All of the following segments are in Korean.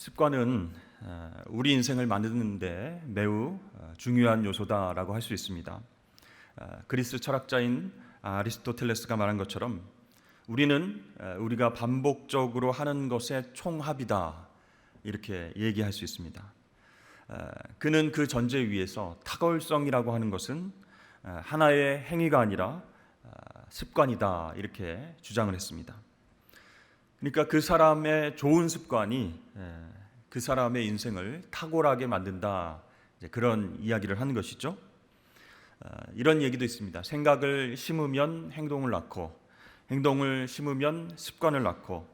습관은 우리 인생을 만드는데 매우 중요한 요소다라고 할 수 있습니다. 그리스 철학자인 아리스토텔레스가 말한 것처럼 우리는 우리가 반복적으로 하는 것의 총합이다 이렇게 얘기할 수 있습니다. 그는 그 전제 위에서 탁월성이라고 하는 것은 하나의 행위가 아니라 습관이다 이렇게 주장을 했습니다. 그러니까 그 사람의 좋은 습관이 그 사람의 인생을 탁월하게 만든다, 그런 이야기를 하는 것이죠. 이런 얘기도 있습니다. 생각을 심으면 행동을 낳고, 행동을 심으면 습관을 낳고,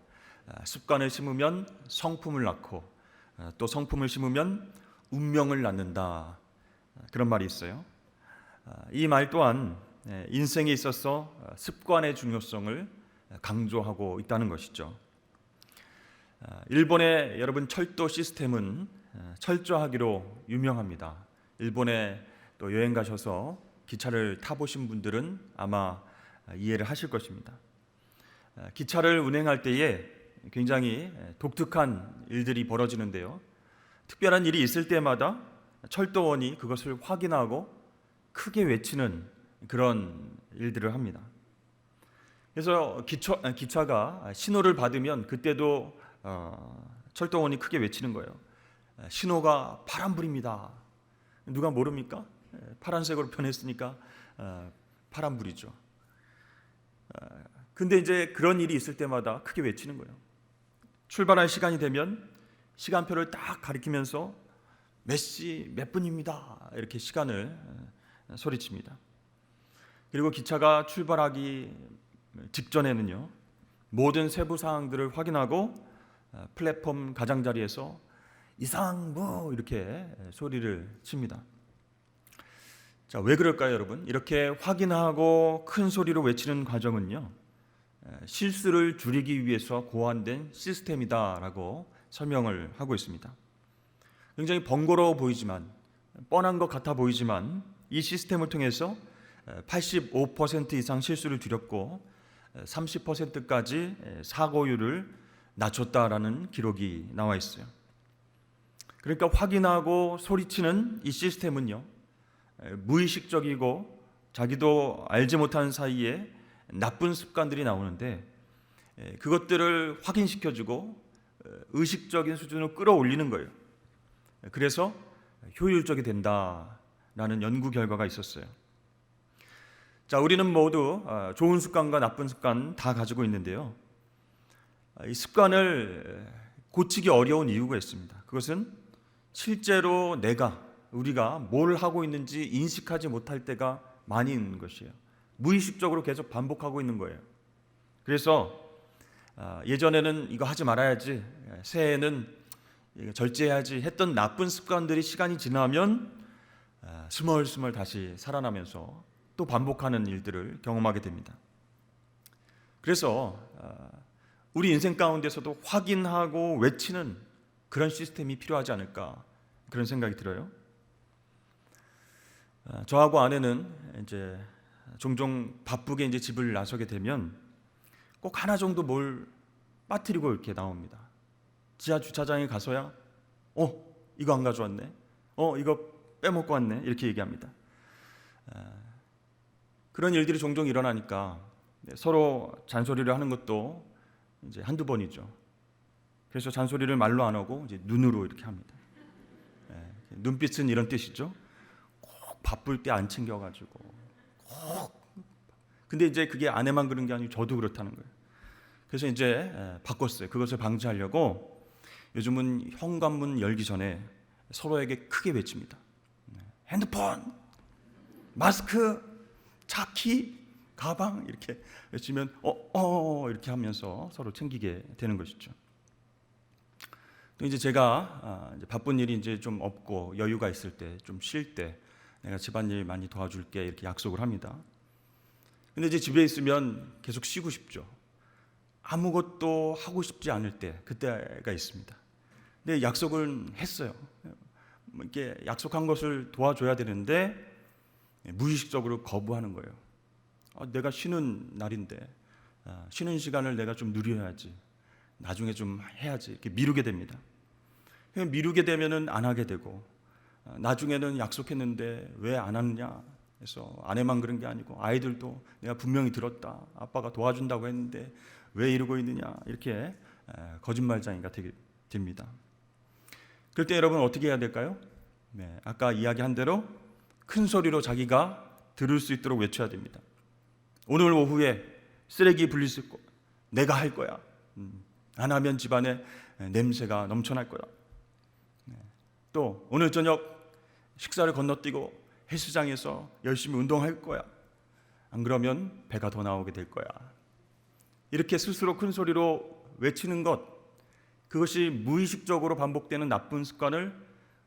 습관을 심으면 성품을 낳고, 또 성품을 심으면 운명을 낳는다, 그런 말이 있어요. 이 말 또한 인생에 있어서 습관의 중요성을 강조하고 있다는 것이죠. 일본의 여러분 철도 시스템은 철저하기로 유명합니다. 일본에 또 여행 가셔서 기차를 타보신 분들은 아마 이해를 하실 것입니다. 기차를 운행할 때에 굉장히 독특한 일들이 벌어지는데요. 특별한 일이 있을 때마다 철도원이 그것을 확인하고 크게 외치는 그런 일들을 합니다. 그래서 기차가 신호를 받으면 그때도 철도원이 크게 외치는 거예요. 신호가 파란불입니다. 누가 모릅니까? 파란색으로 변했으니까 파란불이죠. 근데 이제 그런 일이 있을 때마다 크게 외치는 거예요. 출발할 시간이 되면 시간표를 딱 가리키면서 몇 시 몇 분입니다. 이렇게 시간을 소리칩니다. 그리고 기차가 출발하기 직전에는요, 모든 세부 사항들을 확인하고 플랫폼 가장자리에서 이상무 이렇게 소리를 칩니다. 자, 왜 그럴까요, 여러분? 이렇게 확인하고 큰 소리로 외치는 과정은요, 실수를 줄이기 위해서 고안된 시스템이다라고 설명을 하고 있습니다. 굉장히 번거로워 보이지만, 뻔한 것 같아 보이지만 이 시스템을 통해서 85% 이상 실수를 줄였고 30%까지 사고율을 낮췄다라는 기록이 나와 있어요. 그러니까 확인하고 소리치는 이 시스템은요, 무의식적이고 자기도 알지 못하는 사이에 나쁜 습관들이 나오는데 그것들을 확인시켜주고 의식적인 수준으로 끌어올리는 거예요. 그래서 효율적이 된다라는 연구 결과가 있었어요. 자, 우리는 모두 좋은 습관과 나쁜 습관 다 가지고 있는데요. 이 습관을 고치기 어려운 이유가 있습니다. 그것은 실제로 우리가 뭘 하고 있는지 인식하지 못할 때가 많이 있는 것이에요. 무의식적으로 계속 반복하고 있는 거예요. 그래서 예전에는 이거 하지 말아야지, 새해에는 이거 절제해야지 했던 나쁜 습관들이 시간이 지나면 스멀스멀 다시 살아나면서 또 반복하는 일들을 경험하게 됩니다. 그래서 우리 인생 가운데서도 확인하고 외치는 그런 시스템이 필요하지 않을까, 그런 생각이 들어요. 저하고 아내는 이제 종종 바쁘게 이제 집을 나서게 되면 꼭 하나 정도 뭘 빠뜨리고 이렇게 나옵니다. 지하 주차장에 가서야 이거 안 가져왔네, 이거 빼먹고 왔네, 이렇게 얘기합니다. 그런 일들이 종종 일어나니까 서로 잔소리를 하는 것도 이제 한두 번이죠. 그래서 잔소리를 말로 안 하고 이제 눈으로 이렇게 합니다. 눈빛은 이런 뜻이죠. 꼭 바쁠 때 안 챙겨가지고 꼭. 근데 이제 그게 아내만 그런 게 아니고 저도 그렇다는 거예요. 그래서 이제 바꿨어요. 그것을 방지하려고 요즘은 현관문 열기 전에 서로에게 크게 외칩니다. 핸드폰, 마스크, 차키, 가방 이렇게 외치면 이렇게 하면서 서로 챙기게 되는 것이죠. 또 이제 제가 이제 바쁜 일이 이제 좀 없고 여유가 있을 때, 좀 쉴 때 내가 집안일 많이 도와줄게 이렇게 약속을 합니다. 근데 이제 집에 있으면 계속 쉬고 싶죠. 아무것도 하고 싶지 않을 때, 그때가 있습니다. 근데 약속을 했어요. 이렇게 약속한 것을 도와줘야 되는데 무의식적으로 거부하는 거예요. 내가 쉬는 날인데 쉬는 시간을 내가 좀 누려야지, 나중에 좀 해야지, 이렇게 미루게 됩니다. 미루게 되면은 안 하게 되고, 나중에는 약속했는데 왜 안 하느냐 해서 아내만 그런 게 아니고 아이들도 내가 분명히 들었다, 아빠가 도와준다고 했는데 왜 이러고 있느냐, 이렇게 거짓말쟁이가 되게 됩니다. 그럴 때 여러분 어떻게 해야 될까요? 아까 이야기한 대로 큰 소리로 자기가 들을 수 있도록 외쳐야 됩니다. 오늘 오후에 쓰레기 분리수거 내가 할 거야. 안 하면 집안에 냄새가 넘쳐날 거야. 또 오늘 저녁 식사를 건너뛰고 헬스장에서 열심히 운동할 거야. 안 그러면 배가 더 나오게 될 거야. 이렇게 스스로 큰 소리로 외치는 것, 그것이 무의식적으로 반복되는 나쁜 습관을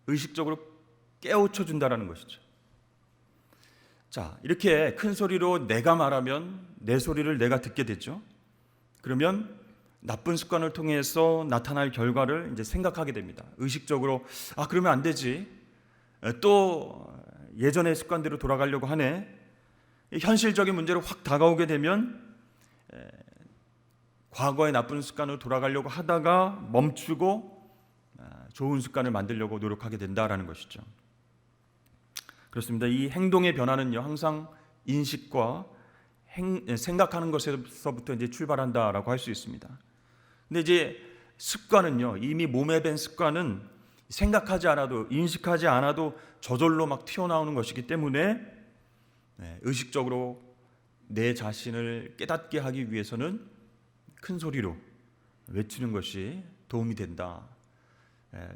의식적으로 깨우쳐 준다는 것이죠. 자, 이렇게 큰 소리로 내가 말하면 내 소리를 내가 듣게 되죠. 그러면 나쁜 습관을 통해서 나타날 결과를 이제 생각하게 됩니다. 의식적으로 그러면 안 되지. 또 예전의 습관대로 돌아가려고 하네. 현실적인 문제로 확 다가오게 되면 과거의 나쁜 습관으로 돌아가려고 하다가 멈추고 좋은 습관을 만들려고 노력하게 된다라는 것이죠. 그렇습니다. 이 행동의 변화는요, 항상 인식과 생각하는 것에서부터 이제 출발한다라고 할 수 있습니다. 근데 이제 습관은요, 이미 몸에 밴 습관은 생각하지 않아도, 인식하지 않아도 저절로 막 튀어나오는 것이기 때문에 의식적으로 내 자신을 깨닫게 하기 위해서는 큰 소리로 외치는 것이 도움이 된다.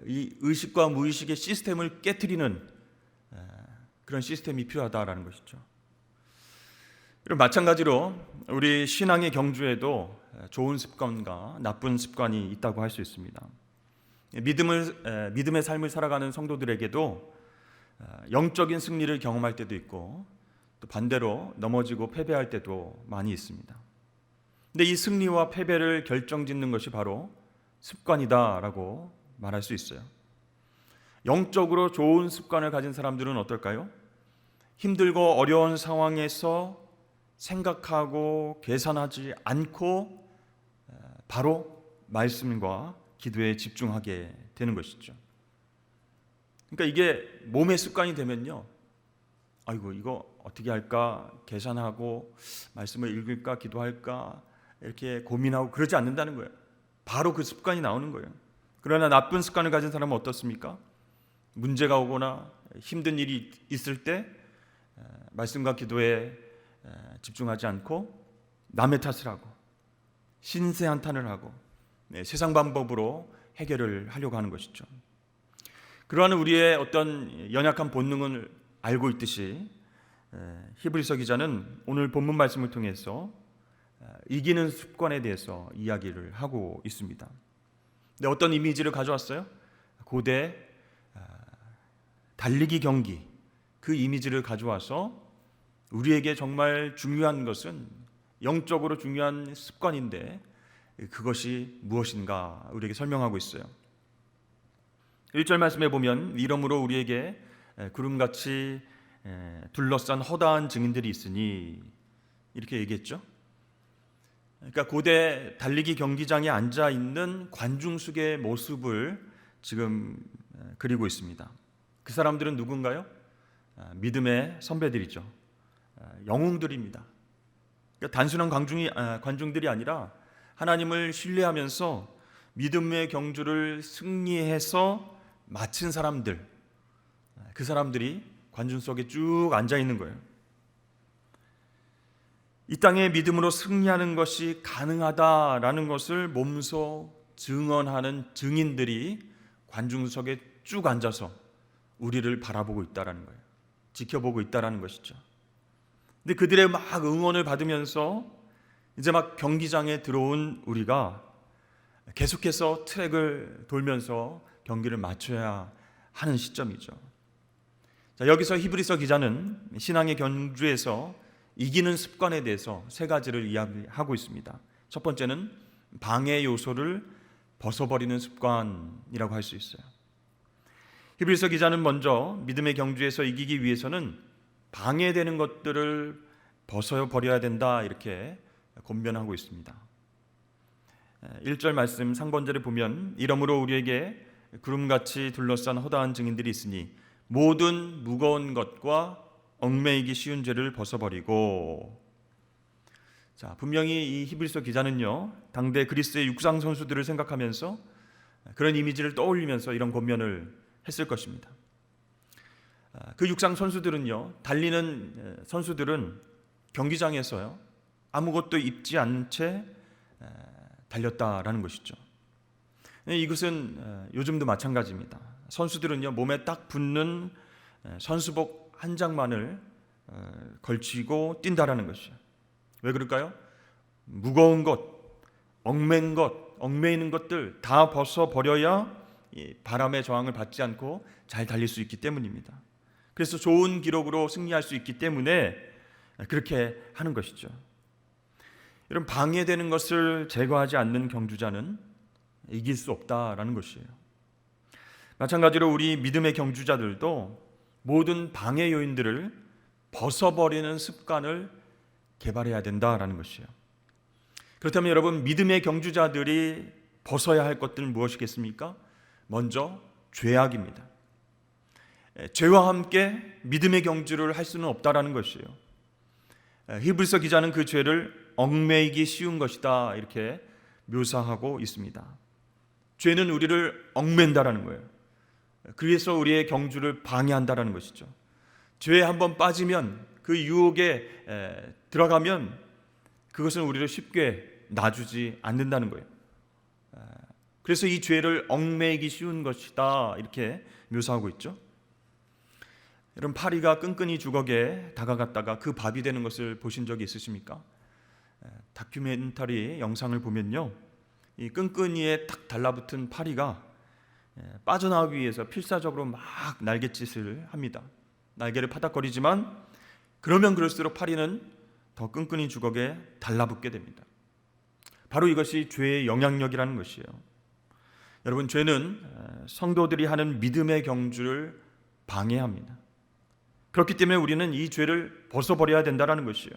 이 의식과 무의식의 시스템을 깨트리는 그런 시스템이 필요하다라는 것이죠. 마찬가지로 우리 신앙의 경주에도 좋은 습관과 나쁜 습관이 있다고 할 수 있습니다. 믿음의 삶을 살아가는 성도들에게도 영적인 승리를 경험할 때도 있고, 또 반대로 넘어지고 패배할 때도 많이 있습니다. 근데 이 승리와 패배를 결정짓는 것이 바로 습관이다라고 말할 수 있어요. 영적으로 좋은 습관을 가진 사람들은 어떨까요? 힘들고 어려운 상황에서 생각하고 계산하지 않고 바로 말씀과 기도에 집중하게 되는 것이죠. 그러니까 이게 몸의 습관이 되면요, 아이고 이거 어떻게 할까 계산하고 말씀을 읽을까 기도할까 이렇게 고민하고 그러지 않는다는 거예요. 바로 그 습관이 나오는 거예요. 그러나 나쁜 습관을 가진 사람은 어떻습니까? 문제가 오거나 힘든 일이 있을 때 말씀과 기도에 집중하지 않고 남의 탓을 하고 신세 한탄을 하고 세상 방법으로 해결을 하려고 하는 것이죠. 그러한 우리의 어떤 연약한 본능을 알고 있듯이 히브리서 기자는 오늘 본문 말씀을 통해서 이기는 습관에 대해서 이야기를 하고 있습니다. 근데 어떤 이미지를 가져왔어요? 고대 달리기 경기, 그 이미지를 가져와서 우리에게 정말 중요한 것은 영적으로 중요한 습관인데 그것이 무엇인가 우리에게 설명하고 있어요. 1절 말씀에 보면 이러므로 우리에게 구름같이 둘러싼 허다한 증인들이 있으니 이렇게 얘기했죠. 그러니까 고대 달리기 경기장에 앉아 있는 관중석의 모습을 지금 그리고 있습니다. 그 사람들은 누군가요? 믿음의 선배들이죠. 영웅들입니다. 그러니까 단순한 관중들이 아니라 하나님을 신뢰하면서 믿음의 경주를 승리해서 마친 사람들, 그 사람들이 관중 속에 쭉 앉아 있는 거예요. 이 땅에 믿음으로 승리하는 것이 가능하다라는 것을 몸소 증언하는 증인들이 관중석에 쭉 앉아서 우리를 바라보고 있다라는 거예요. 지켜보고 있다라는 것이죠. 근데 그들의 막 응원을 받으면서 이제 막 경기장에 들어온 우리가 계속해서 트랙을 돌면서 경기를 마쳐야 하는 시점이죠. 자, 여기서 히브리서 기자는 신앙의 경주에서 이기는 습관에 대해서 세 가지를 이야기하고 있습니다. 첫 번째는 방해 요소를 벗어버리는 습관이라고 할 수 있어요. 히브리서 기자는 먼저 믿음의 경주에서 이기기 위해서는 방해되는 것들을 벗어버려야 된다 이렇게 권면하고 있습니다. 1절 말씀 상반절에 보면 이러므로 우리에게 구름같이 둘러싼 허다한 증인들이 있으니 모든 무거운 것과 얽매이기 쉬운 죄를 벗어버리고. 자, 분명히 이 히브리서 기자는요, 당대 그리스의 육상 선수들을 생각하면서 그런 이미지를 떠올리면서 이런 권면을 했을 것입니다. 그 육상 선수들은요, 달리는 선수들은 경기장에서요 아무것도 입지 않은 채 달렸다라는 것이죠. 이것은 요즘도 마찬가지입니다. 선수들은요, 몸에 딱 붙는 선수복 한 장만을 걸치고 뛴다라는 것이죠. 왜 그럴까요? 무거운 것, 얽매이는 것들 다 벗어버려야 바람의 저항을 받지 않고 잘 달릴 수 있기 때문입니다. 그래서 좋은 기록으로 승리할 수 있기 때문에 그렇게 하는 것이죠. 이런 방해되는 것을 제거하지 않는 경주자는 이길 수 없다라는 것이에요. 마찬가지로 우리 믿음의 경주자들도 모든 방해 요인들을 벗어버리는 습관을 개발해야 된다라는 것이에요. 그렇다면 여러분, 믿음의 경주자들이 벗어야 할 것들은 무엇이겠습니까? 먼저 죄악입니다. 죄와 함께 믿음의 경주를 할 수는 없다라는 것이에요. 히브리서 기자는 그 죄를 얽매이기 쉬운 것이다 이렇게 묘사하고 있습니다. 죄는 우리를 얽맨다라는 거예요. 그래서 우리의 경주를 방해한다라는 것이죠. 죄에 한번 빠지면 그 유혹에 들어가면 그것은 우리를 쉽게 놔주지 않는다는 거예요. 그래서 이 죄를 얽매이기 쉬운 것이다 이렇게 묘사하고 있죠. 여러분, 파리가 끈끈이 주걱에 다가갔다가 그 밥이 되는 것을 보신 적이 있으십니까? 다큐멘터리 영상을 보면요, 이 끈끈이에 딱 달라붙은 파리가 빠져나오기 위해서 필사적으로 막 날갯짓을 합니다. 날개를 파닥거리지만 그러면 그럴수록 파리는 더 끈끈이 주걱에 달라붙게 됩니다. 바로 이것이 죄의 영향력이라는 것이에요. 여러분, 죄는 성도들이 하는 믿음의 경주를 방해합니다. 그렇기 때문에 우리는 이 죄를 벗어버려야 된다는 것이에요.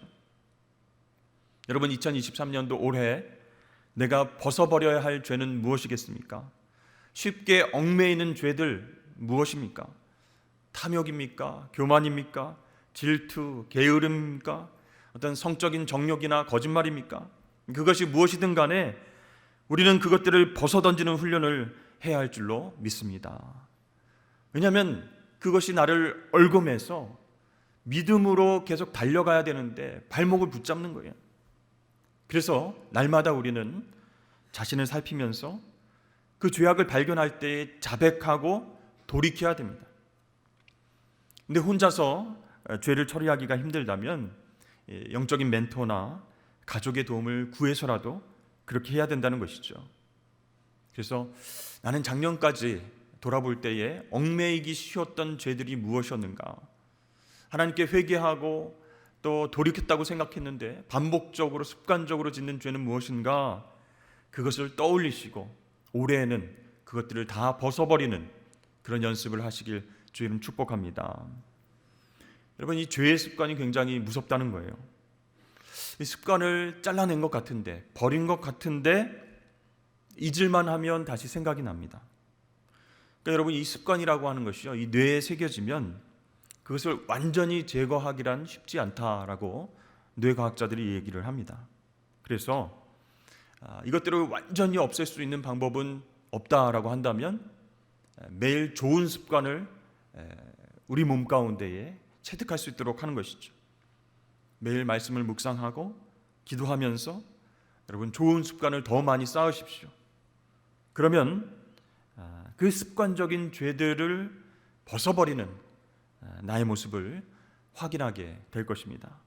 여러분, 2023년도 올해 내가 벗어버려야 할 죄는 무엇이겠습니까? 쉽게 얽매이는 죄들 무엇입니까? 탐욕입니까? 교만입니까? 질투, 게으름입니까? 어떤 성적인 정욕이나 거짓말입니까? 그것이 무엇이든 간에 우리는 그것들을 벗어던지는 훈련을 해야 할 줄로 믿습니다. 왜냐하면 그것이 나를 얽어매서 믿음으로 계속 달려가야 되는데 발목을 붙잡는 거예요. 그래서 날마다 우리는 자신을 살피면서 그 죄악을 발견할 때 자백하고 돌이켜야 됩니다. 근데 혼자서 죄를 처리하기가 힘들다면 영적인 멘토나 가족의 도움을 구해서라도 그렇게 해야 된다는 것이죠. 그래서 나는 작년까지 돌아볼 때에 얽매이기 쉬웠던 죄들이 무엇이었는가, 하나님께 회개하고 또 돌이켰다고 생각했는데 반복적으로 습관적으로 짓는 죄는 무엇인가, 그것을 떠올리시고 올해에는 그것들을 다 벗어버리는 그런 연습을 하시길 주의 이름 축복합니다. 여러분, 이 죄의 습관이 굉장히 무섭다는 거예요. 이 습관을 잘라낸 것 같은데, 버린 것 같은데 잊을만 하면 다시 생각이 납니다. 그러니까 여러분, 이 습관이라고 하는 것이요, 이 뇌에 새겨지면 그것을 완전히 제거하기란 쉽지 않다라고 뇌과학자들이 얘기를 합니다. 그래서 이것들을 완전히 없앨 수 있는 방법은 없다라고 한다면 매일 좋은 습관을 우리 몸 가운데에 체득할 수 있도록 하는 것이죠. 매일 말씀을 묵상하고 기도하면서 여러분, 좋은 습관을 더 많이 쌓으십시오. 그러면 그 습관적인 죄들을 벗어버리는 나의 모습을 확인하게 될 것입니다.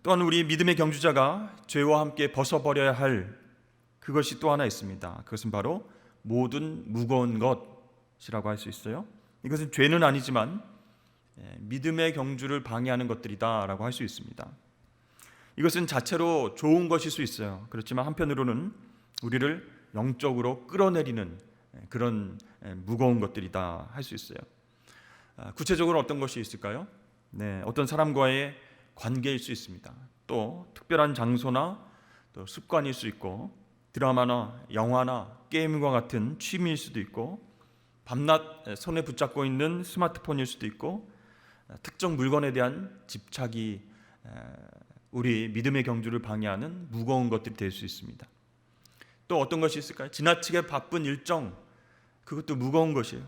또한 우리 믿음의 경주자가 죄와 함께 벗어버려야 할 그것이 또 하나 있습니다. 그것은 바로 모든 무거운 것이라고 할 수 있어요. 이것은 죄는 아니지만 믿음의 경주를 방해하는 것들이다라고 할 수 있습니다. 이것은 자체로 좋은 것일 수 있어요. 그렇지만 한편으로는 우리를 영적으로 끌어내리는 그런 무거운 것들이다 할 수 있어요. 구체적으로 어떤 것이 있을까요? 어떤 사람과의 관계일 수 있습니다. 또 특별한 장소나 또 습관일 수 있고, 드라마나 영화나 게임과 같은 취미일 수도 있고, 밤낮 손에 붙잡고 있는 스마트폰일 수도 있고, 특정 물건에 대한 집착이 우리 믿음의 경주를 방해하는 무거운 것들이 될 수 있습니다. 또 어떤 것이 있을까요? 지나치게 바쁜 일정, 그것도 무거운 것이에요.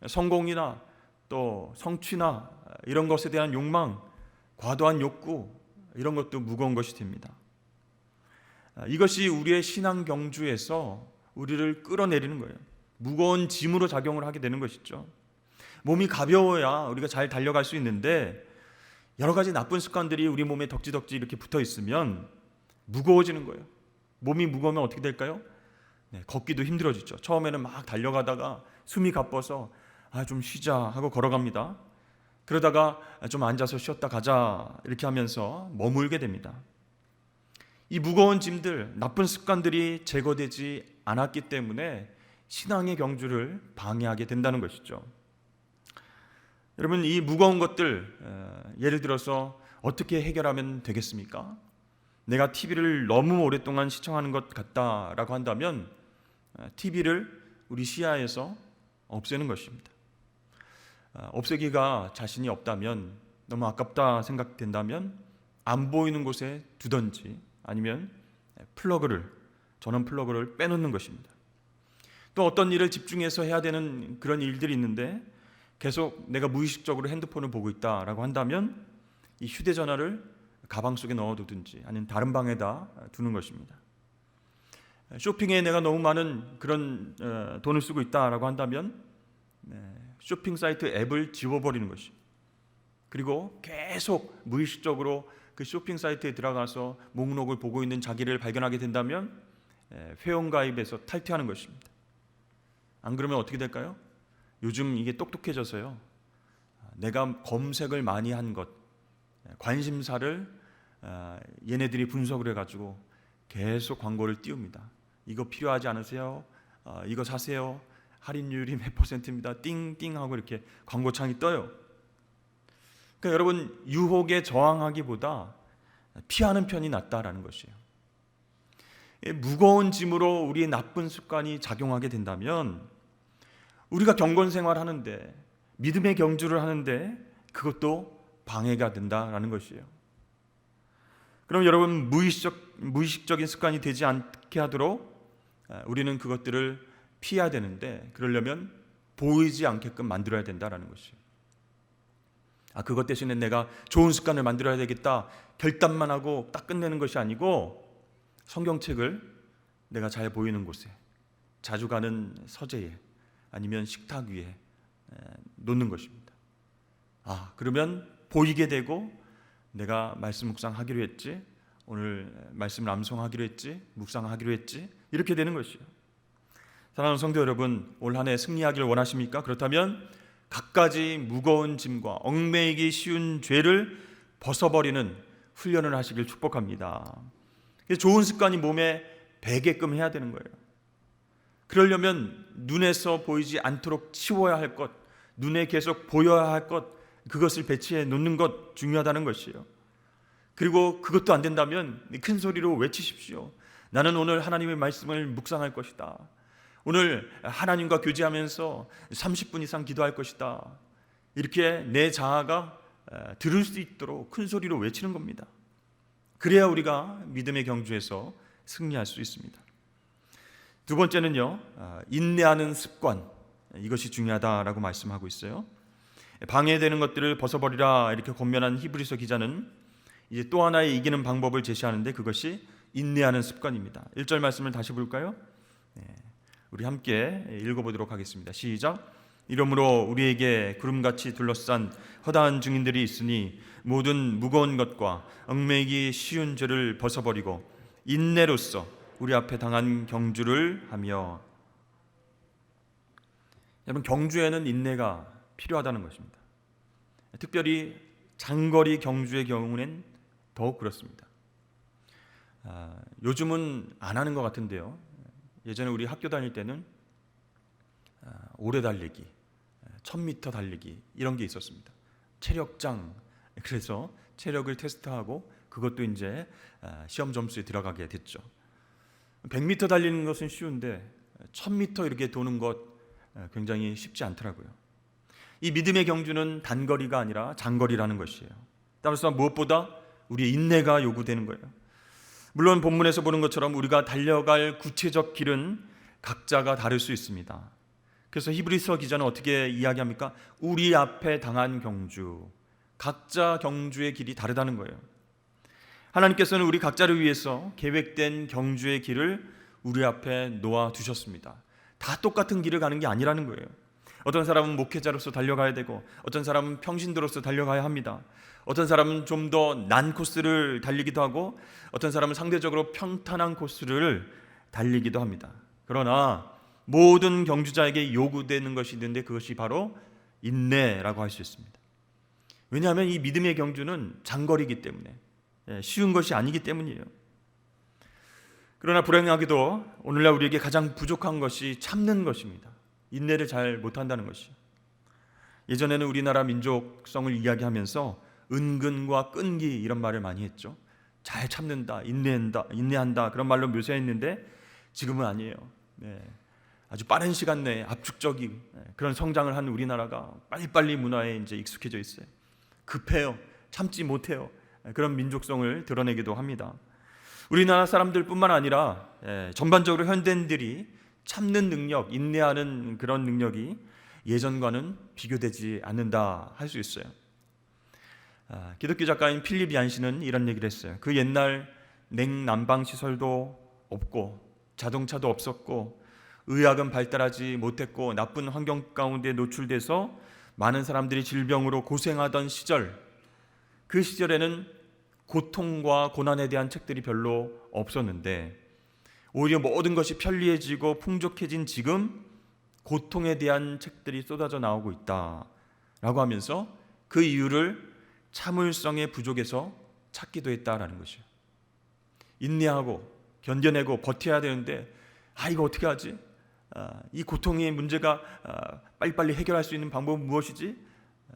성공이나 또 성취나 이런 것에 대한 욕망, 과도한 욕구, 이런 것도 무거운 것이 됩니다. 이것이 우리의 신앙 경주에서 우리를 끌어내리는 거예요. 무거운 짐으로 작용을 하게 되는 것이죠. 몸이 가벼워야 우리가 잘 달려갈 수 있는데, 여러 가지 나쁜 습관들이 우리 몸에 덕지덕지 이렇게 붙어 있으면 무거워지는 거예요. 몸이 무거우면 어떻게 될까요? 걷기도 힘들어지죠. 처음에는 막 달려가다가 숨이 가빠서 좀 쉬자 하고 걸어갑니다. 그러다가 좀 앉아서 쉬었다 가자 이렇게 하면서 머물게 됩니다. 이 무거운 짐들, 나쁜 습관들이 제거되지 않았기 때문에 신앙의 경주를 방해하게 된다는 것이죠. 여러분, 이 무거운 것들, 예를 들어서 어떻게 해결하면 되겠습니까? 내가 TV를 너무 오랫동안 시청하는 것 같다라고 한다면 TV를 우리 시야에서 없애는 것입니다. 없애기가 자신이 없다면, 너무 아깝다 생각된다면 안 보이는 곳에 두던지, 아니면 전원 플러그를 빼놓는 것입니다. 또 어떤 일을 집중해서 해야 되는 그런 일들이 있는데 계속 내가 무의식적으로 핸드폰을 보고 있다라고 한다면 이 휴대전화를 가방 속에 넣어두든지 아니면 다른 방에다 두는 것입니다. 쇼핑에 내가 너무 많은 그런 돈을 쓰고 있다라고 한다면 쇼핑 사이트 앱을 지워버리는 것이, 그리고 계속 무의식적으로 그 쇼핑 사이트에 들어가서 목록을 보고 있는 자기를 발견하게 된다면 회원가입에서 탈퇴하는 것입니다. 안 그러면 어떻게 될까요? 요즘 이게 똑똑해져서요, 내가 검색을 많이 한 것, 관심사를 얘네들이 분석을 해가지고 계속 광고를 띄웁니다. 이거 필요하지 않으세요? 이거 사세요. 할인율이 몇 %입니다. 띵띵 하고 이렇게 광고창이 떠요. 그러니까 여러분, 유혹에 저항하기보다 피하는 편이 낫다라는 것이에요. 무거운 짐으로 우리의 나쁜 습관이 작용하게 된다면 우리가 경건 생활하는데, 믿음의 경주를 하는데 그것도 방해가 된다라는 것이에요. 그럼 여러분, 무의식적인 습관이 되지 않게 하도록 우리는 그것들을 피해야 되는데, 그러려면 보이지 않게끔 만들어야 된다라는 것이에요. 그것 대신에 내가 좋은 습관을 만들어야 되겠다 결단만 하고 딱 끝내는 것이 아니고, 성경책을 내가 잘 보이는 곳에, 자주 가는 서재에, 아니면 식탁 위에 놓는 것입니다. 그러면 보이게 되고, 내가 말씀 묵상하기로 했지, 오늘 말씀을 암송하기로 했지, 묵상하기로 했지, 이렇게 되는 것이에요. 사랑하는 성도 여러분, 올 한 해 승리하기를 원하십니까? 그렇다면 갖가지 무거운 짐과 얽매이기 쉬운 죄를 벗어버리는 훈련을 하시길 축복합니다. 좋은 습관이 몸에 배게끔 해야 되는 거예요. 그러려면 눈에서 보이지 않도록 치워야 할 것, 눈에 계속 보여야 할 것, 그것을 배치해 놓는 것 중요하다는 것이에요. 그리고 그것도 안 된다면 큰 소리로 외치십시오. 나는 오늘 하나님의 말씀을 묵상할 것이다. 오늘 하나님과 교제하면서 30분 이상 기도할 것이다. 이렇게 내 자아가 들을 수 있도록 큰 소리로 외치는 겁니다. 그래야 우리가 믿음의 경주에서 승리할 수 있습니다. 두 번째는요, 인내하는 습관, 이것이 중요하다라고 말씀하고 있어요. 방해되는 것들을 벗어버리라 이렇게 권면한 히브리서 기자는 이제 또 하나의 이기는 방법을 제시하는데, 그것이 인내하는 습관입니다. 1절 말씀을 다시 볼까요? 우리 함께 읽어보도록 하겠습니다. 시작. 이러므로 우리에게 구름같이 둘러싼 허다한 증인들이 있으니 모든 무거운 것과 얽매이기 쉬운 죄를 벗어버리고 인내로써 우리 앞에 당한 경주를 하며. 여러분, 경주에는 인내가 필요하다는 것입니다. 특별히 장거리 경주의 경우는 더욱 그렇습니다. 요즘은 안 하는 것 같은데요, 예전에 우리 학교 다닐 때는 오래 달리기, 1000m 달리기 이런 게 있었습니다. 체력장, 그래서 체력을 테스트하고 그것도 이제 시험 점수에 들어가게 됐죠. 100m 달리는 것은 쉬운데 1000m 이렇게 도는 것 굉장히 쉽지 않더라고요. 이 믿음의 경주는 단거리가 아니라 장거리라는 것이에요. 따라서 무엇보다 우리의 인내가 요구되는 거예요. 물론 본문에서 보는 것처럼 우리가 달려갈 구체적 길은 각자가 다를 수 있습니다. 그래서 히브리서 기자는 어떻게 이야기합니까? 우리 앞에 당한 경주, 각자 경주의 길이 다르다는 거예요. 하나님께서는 우리 각자를 위해서 계획된 경주의 길을 우리 앞에 놓아 두셨습니다. 다 똑같은 길을 가는 게 아니라는 거예요. 어떤 사람은 목회자로서 달려가야 되고, 어떤 사람은 평신도로서 달려가야 합니다. 어떤 사람은 좀 더 난 코스를 달리기도 하고, 어떤 사람은 상대적으로 평탄한 코스를 달리기도 합니다. 그러나 모든 경주자에게 요구되는 것이 있는데 그것이 바로 인내라고 할 수 있습니다. 왜냐하면 이 믿음의 경주는 장거리이기 때문에, 쉬운 것이 아니기 때문이에요. 그러나 불행하게도 오늘날 우리에게 가장 부족한 것이 참는 것입니다. 인내를 잘 못한다는 것이요. 예전에는 우리나라 민족성을 이야기하면서 은근과 끈기 이런 말을 많이 했죠. 잘 참는다, 인내한다 그런 말로 묘사했는데 지금은 아니에요. 아주 빠른 시간 내에 압축적인 그런 성장을 한 우리나라가 빨리빨리 문화에 이제 익숙해져 있어요. 급해요, 참지 못해요. 그런 민족성을 드러내기도 합니다. 우리나라 사람들뿐만 아니라 전반적으로 현대인들이 참는 능력, 인내하는 그런 능력이 예전과는 비교되지 않는다 할 수 있어요. 기독교 작가인 필립 얀시는 이런 얘기를 했어요. 그 옛날 냉난방 시설도 없고 자동차도 없었고 의학은 발달하지 못했고 나쁜 환경 가운데 노출돼서 많은 사람들이 질병으로 고생하던 시절, 그 시절에는 고통과 고난에 대한 책들이 별로 없었는데 오히려 모든 것이 편리해지고 풍족해진 지금 고통에 대한 책들이 쏟아져 나오고 있다라고 하면서 그 이유를 참을성의 부족에서 찾기도 했다라는 것이에요. 인내하고 견뎌내고 버텨야 되는데 이거 어떻게 하지? 이 고통의 문제가 빨리빨리 해결할 수 있는 방법은 무엇이지?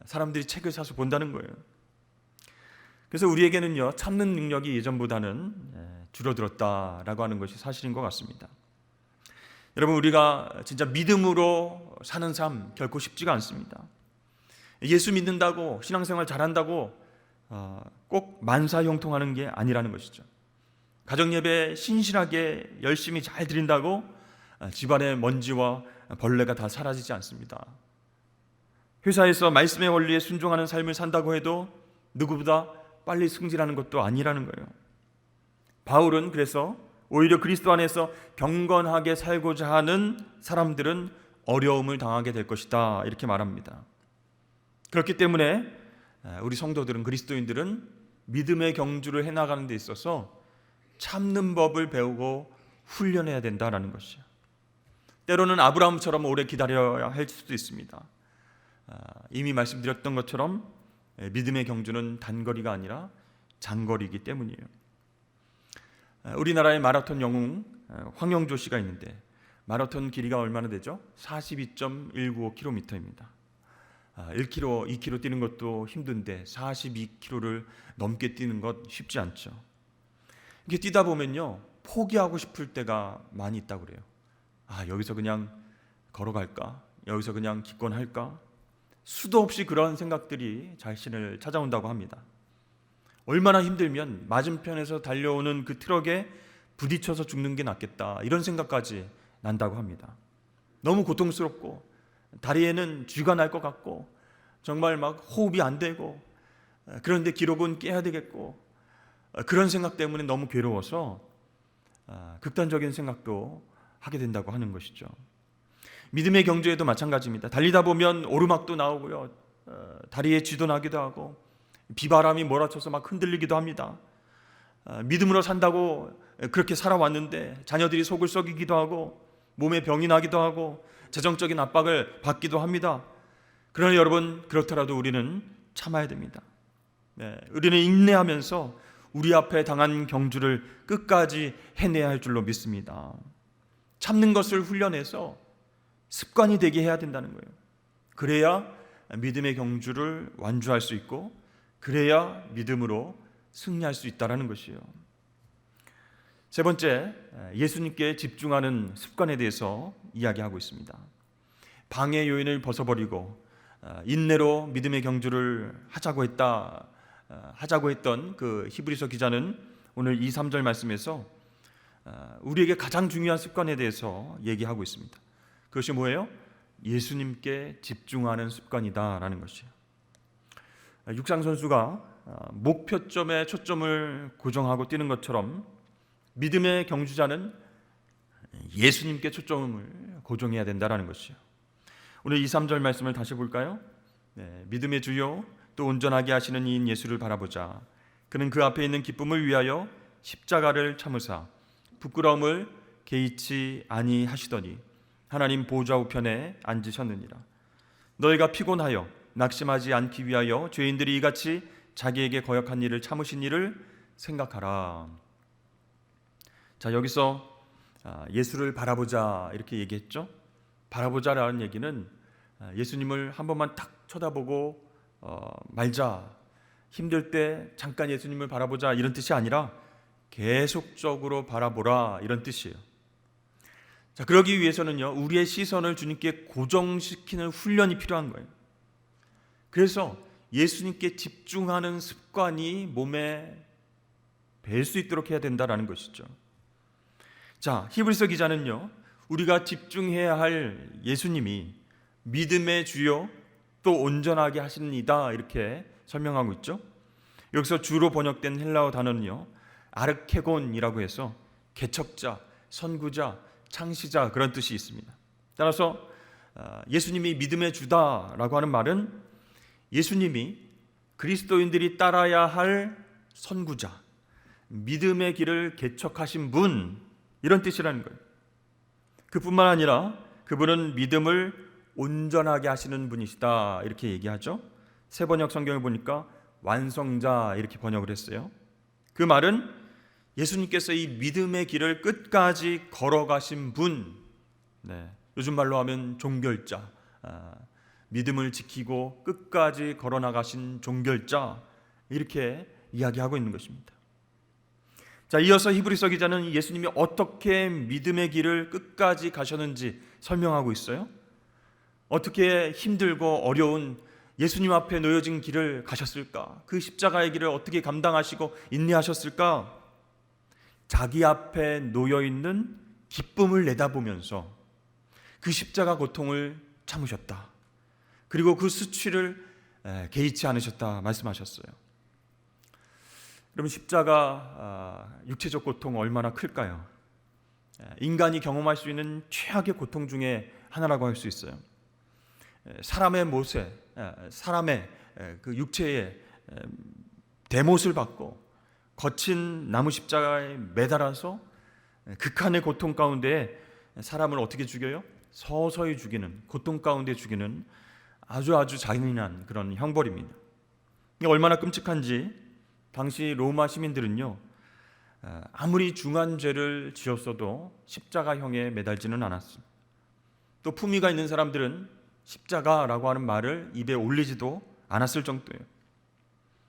사람들이 책을 사서 본다는 거예요. 그래서 우리에게는요, 참는 능력이 예전보다는 줄어들었다라고 하는 것이 사실인 것 같습니다. 여러분, 우리가 진짜 믿음으로 사는 삶 결코 쉽지가 않습니다. 예수 믿는다고 신앙생활 잘한다고 꼭 만사형통하는 게 아니라는 것이죠. 가정예배 신실하게 열심히 잘 드린다고 집안의 먼지와 벌레가 다 사라지지 않습니다. 회사에서 말씀의 원리에 순종하는 삶을 산다고 해도 누구보다 빨리 승진하는 것도 아니라는 거예요. 바울은 그래서 오히려 그리스도 안에서 경건하게 살고자 하는 사람들은 어려움을 당하게 될 것이다 이렇게 말합니다. 그렇기 때문에 우리 성도들은, 그리스도인들은 믿음의 경주를 해나가는 데 있어서 참는 법을 배우고 훈련해야 된다는 것이에요. 때로는 아브라함처럼 오래 기다려야 할 수도 있습니다. 이미 말씀드렸던 것처럼 믿음의 경주는 단거리가 아니라 장거리이기 때문이에요. 우리나라의 마라톤 영웅 황영조 씨가 있는데 마라톤 길이가 얼마나 되죠? 42.195km입니다. 1km, 2km 뛰는 것도 힘든데 42km를 넘게 뛰는 것 쉽지 않죠. 이게 뛰다 보면요, 포기하고 싶을 때가 많이 있다고 그래요. 여기서 그냥 걸어갈까? 여기서 그냥 기권할까? 수도 없이 그런 생각들이 자신을 찾아온다고 합니다. 얼마나 힘들면 맞은편에서 달려오는 그 트럭에 부딪혀서 죽는 게 낫겠다, 이런 생각까지 난다고 합니다. 너무 고통스럽고 다리에는 쥐가 날 것 같고 정말 막 호흡이 안 되고, 그런데 기록은 깨야 되겠고, 그런 생각 때문에 너무 괴로워서 극단적인 생각도 하게 된다고 하는 것이죠. 믿음의 경주에도 마찬가지입니다. 달리다 보면 오르막도 나오고요, 다리에 쥐도 나기도 하고 비바람이 몰아쳐서 막 흔들리기도 합니다. 믿음으로 산다고 그렇게 살아왔는데 자녀들이 속을 썩이기도 하고 몸에 병이 나기도 하고 재정적인 압박을 받기도 합니다. 그러나 여러분, 그렇더라도 우리는 참아야 됩니다. 우리는 인내하면서 우리 앞에 당한 경주를 끝까지 해내야 할 줄로 믿습니다. 참는 것을 훈련해서 습관이 되게 해야 된다는 거예요. 그래야 믿음의 경주를 완주할 수 있고, 그래야 믿음으로 승리할 수 있다는 것이에요. 세 번째, 예수님께 집중하는 습관에 대해서 이야기하고 있습니다. 방해 요인을 벗어버리고 인내로 믿음의 경주를 하자고 했던 그 히브리서 기자는 오늘 2, 3절 말씀에서 우리에게 가장 중요한 습관에 대해서 얘기하고 있습니다. 그것이 뭐예요? 예수님께 집중하는 습관이다라는 것이에요. 육상 선수가 목표점에 초점을 고정하고 뛰는 것처럼 믿음의 경주자는 예수님께 초점을 고정해야 된다라는 것이에요. 오늘 2, 3절 말씀을 다시 볼까요? 믿음의 주요 또 온전하게 하시는 이인 예수를 바라보자. 그는 그 앞에 있는 기쁨을 위하여 십자가를 참으사 부끄러움을 개의치 아니하시더니 하나님 보좌 우편에 앉으셨느니라. 너희가 피곤하여 낙심하지 않기 위하여 죄인들이 이같이 자기에게 거역한 일을 참으신 일을 생각하라. 자, 여기서 예수를 바라보자 이렇게 얘기했죠. 바라보자라는 얘기는 예수님을 한 번만 딱 쳐다보고 말자, 힘들 때 잠깐 예수님을 바라보자 이런 뜻이 아니라 계속적으로 바라보라 이런 뜻이에요. 자, 그러기 위해서는요, 우리의 시선을 주님께 고정시키는 훈련이 필요한 거예요. 그래서 예수님께 집중하는 습관이 몸에 뵐 수 있도록 해야 된다라는 것이죠. 자, 히브리서 기자는요, 우리가 집중해야 할 예수님이 믿음의 주요 또 온전하게 하시는 이다 이렇게 설명하고 있죠. 여기서 주로 번역된 헬라어 단어는요, 아르케곤이라고 해서 개척자, 선구자, 창시자 그런 뜻이 있습니다. 따라서 예수님이 믿음의 주다라고 하는 말은 예수님이 그리스도인들이 따라야 할 선구자, 믿음의 길을 개척하신 분 이런 뜻이라는 거예요. 그뿐만 아니라 그분은 믿음을 온전하게 하시는 분이시다 이렇게 얘기하죠. 새 번역 성경을 보니까 완성자 이렇게 번역을 했어요. 그 말은 예수님께서 이 믿음의 길을 끝까지 걸어가신 분, 요즘 말로 하면 종결자, 믿음을 지키고 끝까지 걸어나가신 종결자 이렇게 이야기하고 있는 것입니다. 자, 이어서 히브리서 기자는 예수님이 어떻게 믿음의 길을 끝까지 가셨는지 설명하고 있어요. 어떻게 힘들고 어려운 예수님 앞에 놓여진 길을 가셨을까? 그 십자가의 길을 어떻게 감당하시고 인내하셨을까? 자기 앞에 놓여있는 기쁨을 내다보면서 그 십자가 고통을 참으셨다. 그리고 그 수치를 개의치 않으셨다 말씀하셨어요. 여러분, 십자가 육체적 고통 얼마나 클까요? 인간이 경험할 수 있는 최악의 고통 중에 하나라고 할 수 있어요. 사람의 못에, 사람의 그 육체의 대못을 받고 거친 나무 십자가에 매달아서 극한의 고통 가운데 사람을 어떻게 죽여요? 서서히 죽이는, 고통 가운데 죽이는 아주 잔인한 그런 형벌입니다. 이게 얼마나 끔찍한지 당시 로마 시민들은요, 아무리 중한 죄를 지었어도 십자가형에 매달지는 않았습니다. 또 품위가 있는 사람들은 십자가라고 하는 말을 입에 올리지도 않았을 정도예요.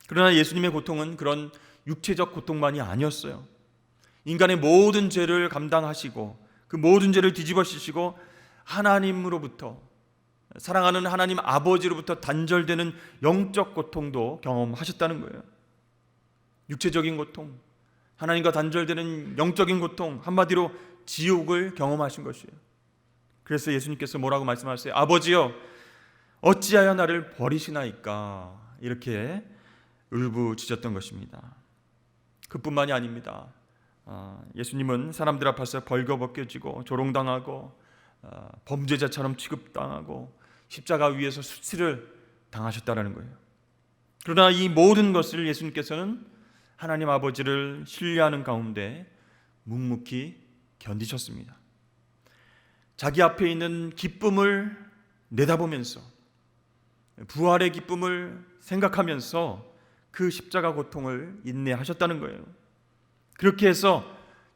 그러나 예수님의 고통은 그런 육체적 고통만이 아니었어요. 인간의 모든 죄를 감당하시고 그 모든 죄를 뒤집어 씌시고 하나님으로부터, 사랑하는 하나님 아버지로부터 단절되는 영적 고통도 경험하셨다는 거예요. 육체적인 고통, 하나님과 단절되는 영적인 고통, 한마디로 지옥을 경험하신 것이에요. 그래서 예수님께서 뭐라고 말씀하셨어요? 아버지여, 어찌하여 나를 버리시나이까? 이렇게 울부짖었던 것입니다. 그뿐만이 아닙니다. 예수님은 사람들 앞에서 벌거벗겨지고 조롱당하고 범죄자처럼 취급당하고 십자가 위에서 수치를 당하셨다는 거예요. 그러나 이 모든 것을 예수님께서는 하나님 아버지를 신뢰하는 가운데 묵묵히 견디셨습니다. 자기 앞에 있는 기쁨을 내다보면서, 부활의 기쁨을 생각하면서 그 십자가 고통을 인내하셨다는 거예요. 그렇게 해서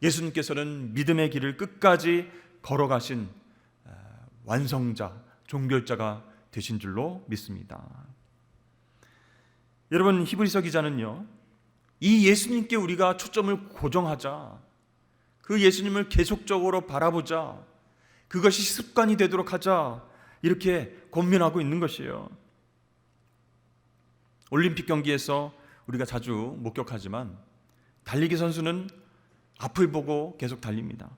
예수님께서는 믿음의 길을 끝까지 걸어가신 완성자, 종결자가 되신 줄로 믿습니다. 여러분, 히브리서 기자는요, 이 예수님께 우리가 초점을 고정하자, 그 예수님을 계속적으로 바라보자, 그것이 습관이 되도록 하자, 이렇게 권면하고 있는 것이에요. 올림픽 경기에서 우리가 자주 목격하지만 달리기 선수는 앞을 보고 계속 달립니다.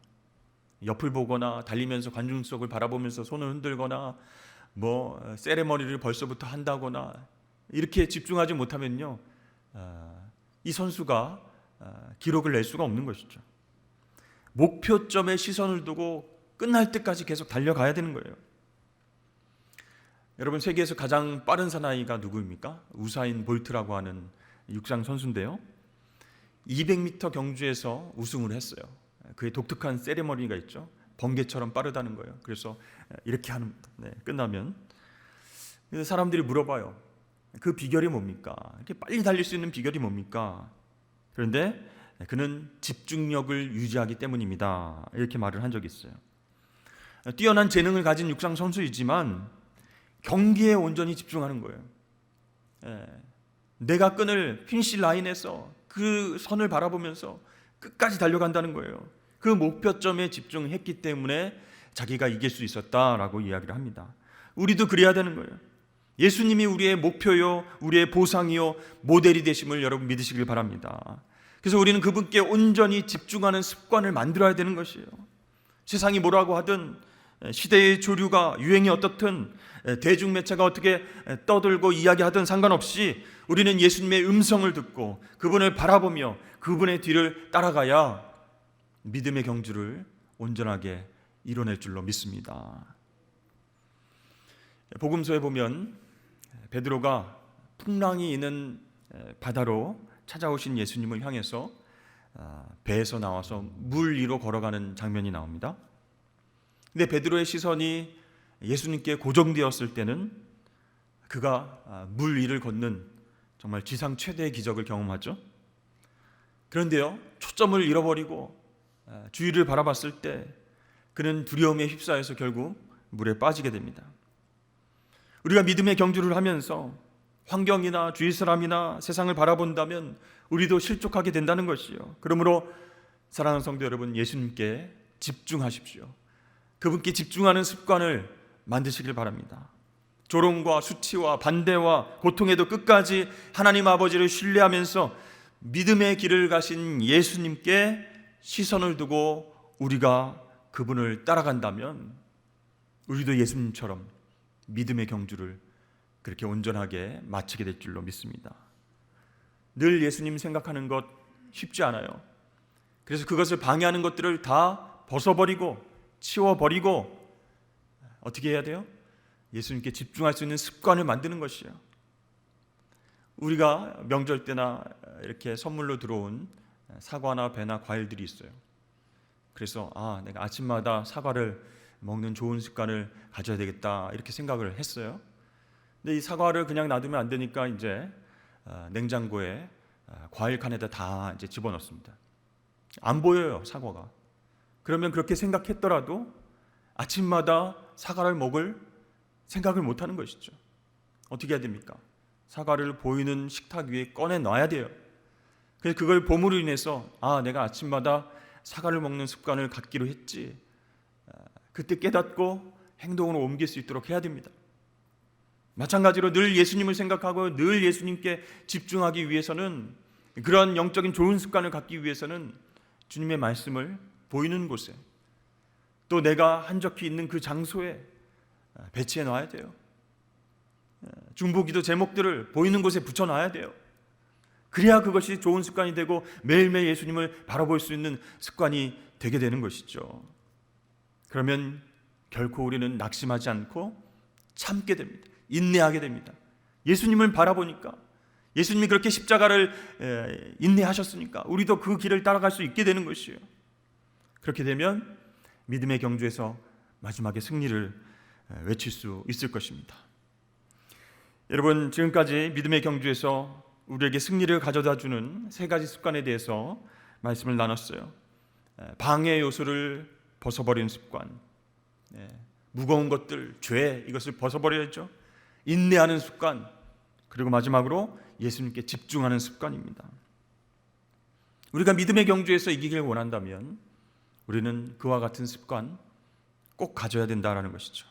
옆을 보거나 달리면서 관중 속을 바라보면서 손을 흔들거나 세레머니를 벌써부터 한다거나 이렇게 집중하지 못하면요, 이 선수가 기록을 낼 수가 없는 것이죠. 목표점에 시선을 두고 끝날 때까지 계속 달려가야 되는 거예요. 여러분, 세계에서 가장 빠른 사나이가 누구입니까? 우사인 볼트라고 하는 육상 선수인데요, 200m 경주에서 우승을 했어요. 그의 독특한 세리머니가 있죠. 번개처럼 빠르다는 거예요. 그래서 이렇게 하는, 끝나면 사람들이 물어봐요. 그 비결이 뭡니까? 이렇게 빨리 달릴 수 있는 비결이 뭡니까? 그런데 그는 집중력을 유지하기 때문입니다, 이렇게 말을 한 적이 있어요. 뛰어난 재능을 가진 육상 선수이지만 경기에 온전히 집중하는 거예요. 내가 끈을 피니시 라인에서 그 선을 바라보면서 끝까지 달려간다는 거예요. 그 목표점에 집중했기 때문에 자기가 이길 수 있었다라고 이야기를 합니다. 우리도 그래야 되는 거예요. 예수님이 우리의 목표요, 우리의 보상이요, 모델이 되심을 여러분 믿으시길 바랍니다. 그래서 우리는 그분께 온전히 집중하는 습관을 만들어야 되는 것이에요. 세상이 뭐라고 하든, 시대의 조류가 유행이 어떻든, 대중매체가 어떻게 떠들고 이야기하든 상관없이 우리는 예수님의 음성을 듣고 그분을 바라보며 그분의 뒤를 따라가야 믿음의 경주를 온전하게 이뤄낼 줄로 믿습니다. 복음서에 보면 베드로가 풍랑이 있는 바다로 찾아오신 예수님을 향해서 배에서 나와서 물 위로 걸어가는 장면이 나옵니다. 근데 베드로의 시선이 예수님께 고정되었을 때는 그가 물 위를 걷는 정말 지상 최대의 기적을 경험하죠. 그런데요, 초점을 잃어버리고 주위를 바라봤을 때 그는 두려움에 휩싸여서 결국 물에 빠지게 됩니다. 우리가 믿음의 경주를 하면서 환경이나 주위 사람이나 세상을 바라본다면 우리도 실족하게 된다는 것이요. 그러므로 사랑하는 성도 여러분, 예수님께 집중하십시오. 그분께 집중하는 습관을 만드시길 바랍니다. 조롱과 수치와 반대와 고통에도 끝까지 하나님 아버지를 신뢰하면서 믿음의 길을 가신 예수님께 시선을 두고 우리가 그분을 따라간다면 우리도 예수님처럼 믿음의 경주를 그렇게 온전하게 마치게 될 줄로 믿습니다. 늘 예수님 생각하는 것 쉽지 않아요. 그래서 그것을 방해하는 것들을 다 벗어버리고 치워버리고 어떻게 해야 돼요? 예수님께 집중할 수 있는 습관을 만드는 것이에요. 우리가 명절 때나 이렇게 선물로 들어온 사과나 배나 과일들이 있어요. 그래서 내가 아침마다 사과를 먹는 좋은 습관을 가져야 되겠다, 이렇게 생각을 했어요. 근데 이 사과를 그냥 놔두면 안 되니까 이제 냉장고에 과일 칸에다 다 이제 집어넣습니다. 안 보여요, 사과가. 그러면 그렇게 생각했더라도 아침마다 사과를 먹을 생각을 못하는 것이죠. 어떻게 해야 됩니까? 사과를 보이는 식탁 위에 꺼내 놔야 돼요. 그래서 그걸 봄으로 인해서 내가 아침마다 사과를 먹는 습관을 갖기로 했지, 그때 깨닫고 행동으로 옮길 수 있도록 해야 됩니다. 마찬가지로 늘 예수님을 생각하고 늘 예수님께 집중하기 위해서는, 그런 영적인 좋은 습관을 갖기 위해서는 주님의 말씀을 보이는 곳에, 또 내가 한적히 있는 그 장소에 배치해 놔야 돼요. 중보기도 제목들을 보이는 곳에 붙여놔야 돼요. 그래야 그것이 좋은 습관이 되고 매일매일 예수님을 바라볼 수 있는 습관이 되게 되는 것이죠. 그러면 결코 우리는 낙심하지 않고 참게 됩니다. 인내하게 됩니다. 예수님을 바라보니까, 예수님이 그렇게 십자가를 인내하셨으니까 우리도 그 길을 따라갈 수 있게 되는 것이에요. 그렇게 되면 믿음의 경주에서 마지막에 승리를 외칠 수 있을 것입니다. 여러분, 지금까지 믿음의 경주에서 우리에게 승리를 가져다 주는 세 가지 습관에 대해서 말씀을 나눴어요. 방해 요소를 벗어버리는 습관, 무거운 것들, 죄, 이것을 벗어버려야죠. 인내하는 습관, 그리고 마지막으로 예수님께 집중하는 습관입니다. 우리가 믿음의 경주에서 이기길 원한다면 우리는 그와 같은 습관 꼭 가져야 된다라는 것이죠.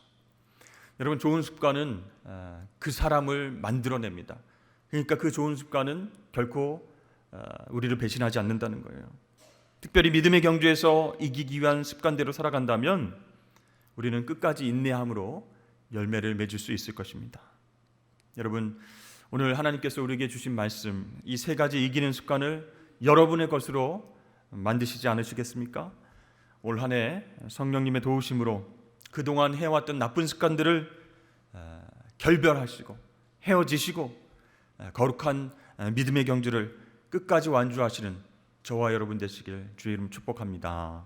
여러분, 좋은 습관은 그 사람을 만들어냅니다. 그러니까 그 좋은 습관은 결코 우리를 배신하지 않는다는 거예요. 특별히 믿음의 경주에서 이기기 위한 습관대로 살아간다면 우리는 끝까지 인내함으로 열매를 맺을 수 있을 것입니다. 여러분, 오늘 하나님께서 우리에게 주신 말씀, 이 세 가지 이기는 습관을 여러분의 것으로 만드시지 않으시겠습니까? 올 한 해 성령님의 도우심으로 그동안 해왔던 나쁜 습관들을 결별하시고 헤어지시고 거룩한 믿음의 경주를 끝까지 완주하시는 저와 여러분 되시길 주의 이름 축복합니다.